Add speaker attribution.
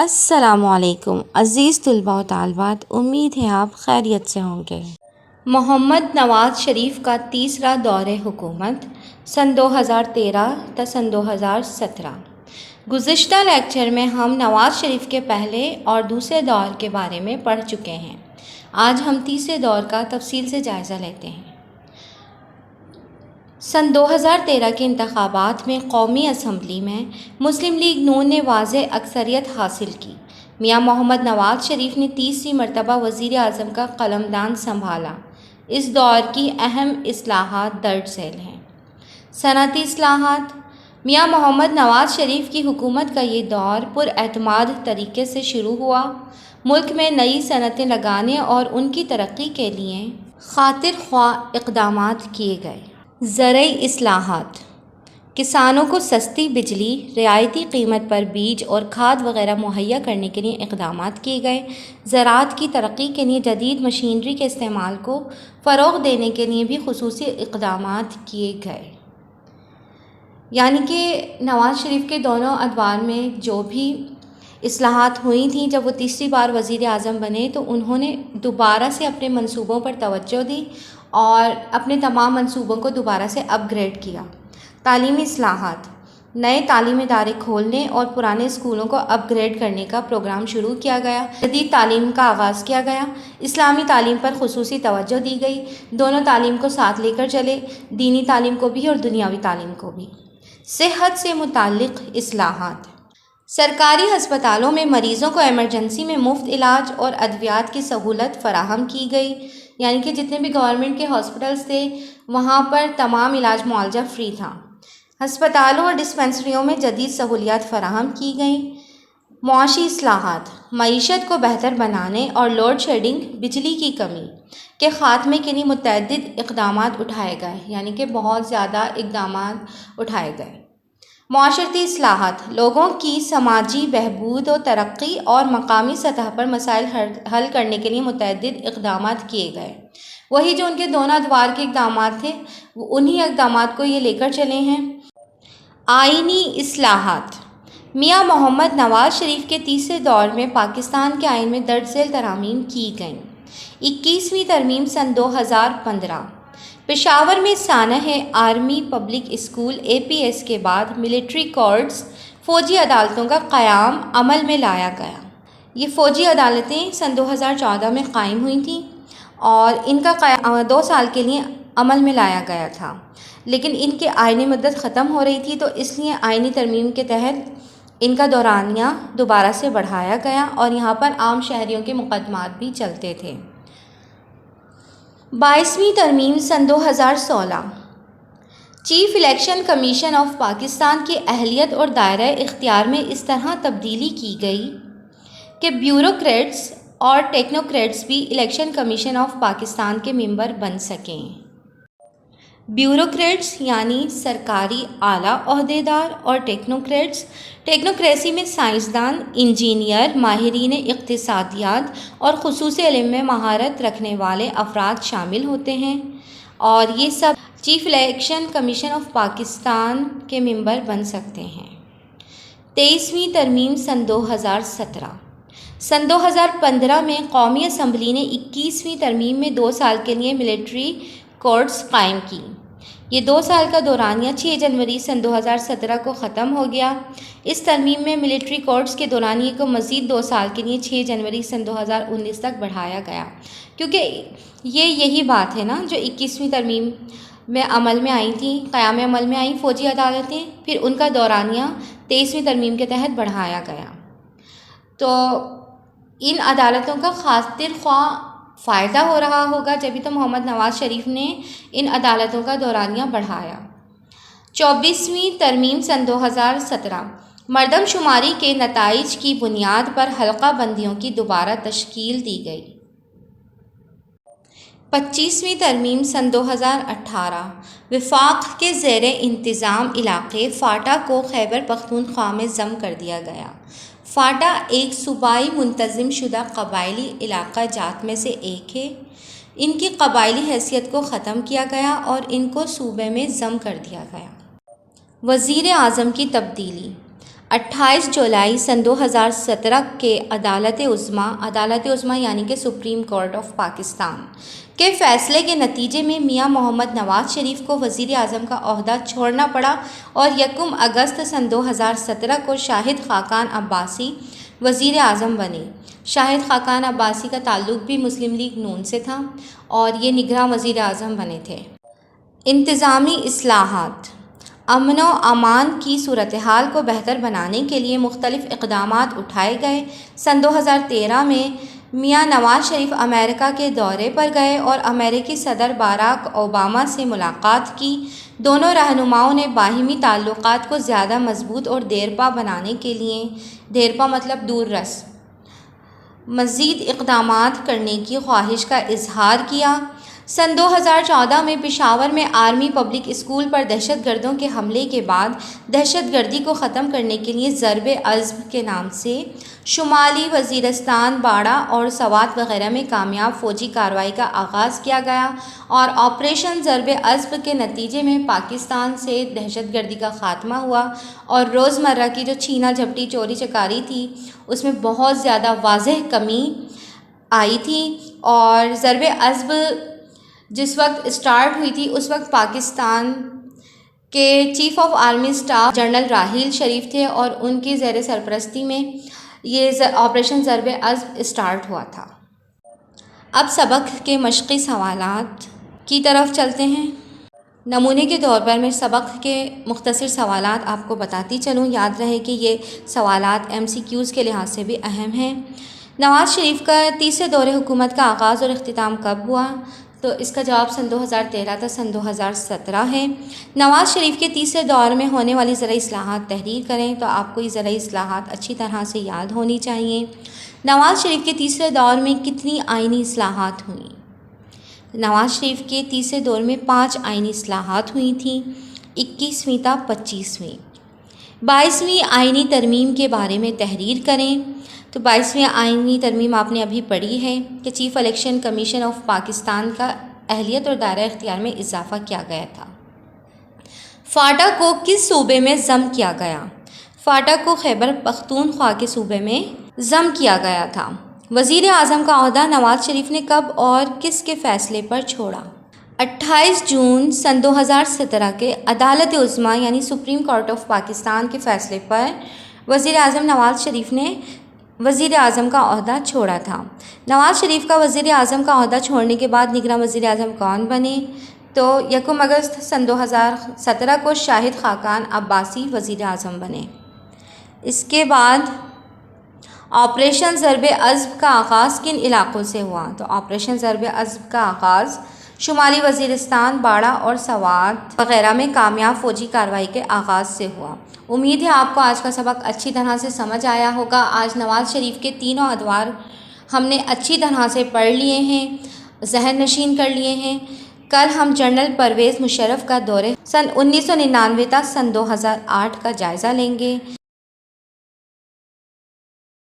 Speaker 1: السلام علیکم عزیز طلباء و طالبات، امید ہے آپ خیریت سے ہوں گے۔ محمد نواز شریف کا تیسرا دور حکومت سن 2013 تا سن 2017۔ گزشتہ لیکچر میں ہم نواز شریف کے پہلے اور دوسرے دور کے بارے میں پڑھ چکے ہیں۔ آج ہم تیسرے دور کا تفصیل سے جائزہ لیتے ہیں۔ سن 2013 کے انتخابات میں قومی اسمبلی میں مسلم لیگ نون نے واضح اکثریت حاصل کی۔ میاں محمد نواز شریف نے تیسری مرتبہ وزیر اعظم کا قلمدان سنبھالا۔ اس دور کی اہم اصلاحات درج ذیل ہیں۔ صنعتی اصلاحات۔ میاں محمد نواز شریف کی حکومت کا یہ دور پراعتماد طریقے سے شروع ہوا۔ ملک میں نئی صنعتیں لگانے اور ان کی ترقی کے لیے خاطر خواہ اقدامات کیے گئے۔ زرعی اصلاحات۔ کسانوں کو سستی بجلی، رعایتی قیمت پر بیج اور کھاد وغیرہ مہیا کرنے کے لیے اقدامات کیے گئے۔ زراعت کی ترقی کے لیے جدید مشینری کے استعمال کو فروغ دینے کے لیے بھی خصوصی اقدامات کیے گئے۔ یعنی کہ نواز شریف کے دونوں ادوار میں جو بھی اصلاحات ہوئی تھیں، جب وہ تیسری بار وزیر اعظم بنے تو انہوں نے دوبارہ سے اپنے منصوبوں پر توجہ دی اور اپنے تمام منصوبوں کو دوبارہ سے اپ گریڈ کیا۔ تعلیمی اصلاحات۔ نئے تعلیمی ادارے کھولنے اور پرانے اسکولوں کو اپ گریڈ کرنے کا پروگرام شروع کیا گیا۔ جدید تعلیم کا آغاز کیا گیا۔ اسلامی تعلیم پر خصوصی توجہ دی گئی۔ دونوں تعلیم کو ساتھ لے کر چلے، دینی تعلیم کو بھی اور دنیاوی تعلیم کو بھی۔ صحت سے متعلق اصلاحات۔ سرکاری ہسپتالوں میں مریضوں کو ایمرجنسی میں مفت علاج اور ادویات کی سہولت فراہم کی گئی۔ یعنی کہ جتنے بھی گورنمنٹ کے ہاسپٹلس تھے وہاں پر تمام علاج معالجہ فری تھا۔ ہسپتالوں اور ڈسپنسریوں میں جدید سہولیات فراہم کی گئیں۔ معاشی اصلاحات۔ معیشت کو بہتر بنانے اور لوڈ شیڈنگ، بجلی کی کمی کے خاتمے کے لیے متعدد اقدامات اٹھائے گئے، یعنی کہ بہت زیادہ اقدامات اٹھائے گئے۔ معاشرتی اصلاحات۔ لوگوں کی سماجی بہبود و ترقی اور مقامی سطح پر مسائل حل کرنے کے لیے متعدد اقدامات کیے گئے۔ وہی جو ان کے دونوں ادوار کے اقدامات تھے، انہی اقدامات کو یہ لے کر چلے ہیں۔ آئینی اصلاحات۔ میاں محمد نواز شریف کے تیسرے دور میں پاکستان کے آئین میں درج ذیل ترامیم کی گئیں۔ 21ویں ترمیم سن 2015۔ پشاور میں سانحہ آرمی پبلک اسکول APS کے بعد ملٹری کورٹس، فوجی عدالتوں کا قیام عمل میں لایا گیا۔ یہ فوجی عدالتیں سن 2014 میں قائم ہوئی تھیں اور ان کا قیام 2 سال کے لیے عمل میں لایا گیا تھا، لیکن ان کی آئینی مدت ختم ہو رہی تھی تو اس لیے آئینی ترمیم کے تحت ان کا دورانیہ دوبارہ سے بڑھایا گیا اور یہاں پر عام شہریوں کے مقدمات بھی چلتے تھے۔ 22ویں ترمیم سن 2016۔ Chief election commission of Pakistan کی اہلیت اور دائرہ اختیار میں اس طرح تبدیلی کی گئی کہ بیوروکریٹس اور ٹیکنوکریٹس بھی الیکشن کمیشن آف پاکستان کے ممبر بن سکیں۔ بیوروکریٹس یعنی سرکاری اعلیٰ عہدیدار اور ٹیکنوکریسی میں سائنسدان، انجینئر، ماہرین اقتصادیات اور خصوصی علم میں مہارت رکھنے والے افراد شامل ہوتے ہیں، اور یہ سب chief election commission of Pakistan کے ممبر بن سکتے ہیں۔ 23ویں ترمیم سن 2017۔ سن 2015 میں قومی اسمبلی نے 21ویں ترمیم میں 2 سال کے لیے ملٹری کورٹس قائم کی۔ یہ 2 سال کا دورانیہ 6 جنوری سن 2017 کو ختم ہو گیا۔ اس ترمیم میں ملٹری کورٹس کے دورانیے کو مزید 2 سال کے لیے 6 جنوری سن 2019 تک بڑھایا گیا، کیونکہ یہی بات ہے نا جو 21ویں ترمیم میں عمل میں آئی تھیں، قیام عمل میں آئیں فوجی عدالتیں، پھر ان کا دورانیہ 23ویں ترمیم کے تحت بڑھایا گیا۔ تو ان عدالتوں کا خاطر خواہ فائدہ ہو رہا ہوگا، جبھی تو محمد نواز شریف نے ان عدالتوں کا دورانیہ بڑھایا۔ 24ویں ترمیم سن 2017۔ مردم شماری کے نتائج کی بنیاد پر حلقہ بندیوں کی دوبارہ تشکیل دی گئی۔ 25ویں ترمیم سن 2018۔ وفاق کے زیر انتظام علاقے فاٹا کو خیبر پختونخوا میں ضم کر دیا گیا۔ فاٹا ایک صوبائی منتظم شدہ قبائلی علاقہ جات میں سے ایک ہے۔ ان کی قبائلی حیثیت کو ختم کیا گیا اور ان کو صوبے میں ضم کر دیا گیا۔ وزیر اعظم کی تبدیلی۔ 28 جولائی سن 2017 کے عدالت عظمیٰ یعنی کہ سپریم کورٹ آف پاکستان کے فیصلے کے نتیجے میں میاں محمد نواز شریف کو وزیر اعظم کا عہدہ چھوڑنا پڑا اور 1 اگست سن 2017 کو شاہد خاقان عباسی وزیر اعظم بنے۔ شاہد خاقان عباسی کا تعلق بھی مسلم لیگ نون سے تھا اور یہ نگراں وزیر اعظم بنے تھے۔ انتظامی اصلاحات۔ امن و امان کی صورتحال کو بہتر بنانے کے لیے مختلف اقدامات اٹھائے گئے۔ سن 2013 میں میاں نواز شریف امریکہ کے دورے پر گئے اور امریکی صدر باراک اوباما سے ملاقات کی۔ دونوں رہنماؤں نے باہمی تعلقات کو زیادہ مضبوط اور دیرپا بنانے کے لیے دیرپا مطلب دور رس مزید اقدامات کرنے کی خواہش کا اظہار کیا۔ سن 2014 میں پشاور میں آرمی پبلک اسکول پر دہشت گردوں کے حملے کے بعد دہشت گردی کو ختم کرنے کے لیے ضرب عضب کے نام سے شمالی وزیرستان، باڑہ اور سوات وغیرہ میں کامیاب فوجی کارروائی کا آغاز کیا گیا اور آپریشن ضرب عضب کے نتیجے میں پاکستان سے دہشت گردی کا خاتمہ ہوا اور روزمرہ کی جو چھینا جھپٹی چوری چکاری تھی اس میں بہت زیادہ واضح کمی آئی تھی۔ اور ضرب عضب جس وقت اسٹارٹ ہوئی تھی اس وقت پاکستان کے chief of army staff general Raheel Sharif تھے اور ان کی زیر سرپرستی میں یہ آپریشن ضرب عضب اسٹارٹ ہوا تھا۔ اب سبق کے مشقی سوالات کی طرف چلتے ہیں۔ نمونے کے طور پر میں سبق کے مختصر سوالات آپ کو بتاتی چلوں، یاد رہے کہ یہ سوالات MCQs کے لحاظ سے بھی اہم ہیں۔ نواز شریف کا تیسرے دور حکومت کا آغاز اور اختتام کب ہوا؟ تو اس کا جواب سن 2013 تا سن 2017 ہے۔ نواز شریف کے تیسرے دور میں ہونے والی زرعی اصلاحات تحریر کریں، تو آپ کو یہ زرعی اصلاحات اچھی طرح سے یاد ہونی چاہیے۔ نواز شریف کے تیسرے دور میں کتنی آئینی اصلاحات ہوئیں؟ نواز شریف کے تیسرے دور میں 5 آئینی اصلاحات ہوئی تھیں، 21ویں تا 25ویں۔ 22ویں آئینی ترمیم کے بارے میں تحریر کریں۔ تو 22ویں آئینی ترمیم آپ نے ابھی پڑھی ہے کہ chief election commission of Pakistan کا اہلیت اور دائرہ اختیار میں اضافہ کیا گیا تھا۔ فاٹا کو کس صوبے میں ضم کیا گیا؟ فاٹا کو خیبر پختونخوا کے صوبے میں ضم کیا گیا تھا۔ وزیر اعظم کا عہدہ نواز شریف نے کب اور کس کے فیصلے پر چھوڑا؟ 28 جون سن 2017 کے عدالت عظمیٰ یعنی سپریم کورٹ آف پاکستان کے فیصلے پر وزیر اعظم نواز شریف نے وزیر اعظم کا عہدہ چھوڑا تھا۔ نواز شریف کا وزیر اعظم کا عہدہ چھوڑنے کے بعد نگراں وزیر اعظم کون بنے؟ تو 1 اگست سن 2017 کو شاہد خاقان عباسی وزیر اعظم بنے۔ اس کے بعد آپریشن ضرب عضب کا آغاز کن علاقوں سے ہوا؟ تو آپریشن ضرب عضب کا آغاز شمالی وزیرستان، باڑہ اور سوات وغیرہ میں کامیاب فوجی کارروائی کے آغاز سے ہوا۔ امید ہے آپ کو آج کا سبق اچھی طرح سے سمجھ آیا ہوگا۔ آج نواز شریف کے تینوں ادوار ہم نے اچھی طرح سے پڑھ لیے ہیں، ذہن نشین کر لیے ہیں۔ کل ہم جنرل پرویز مشرف کا دورے سن 1999 تا سن 2008 کا جائزہ لیں گے۔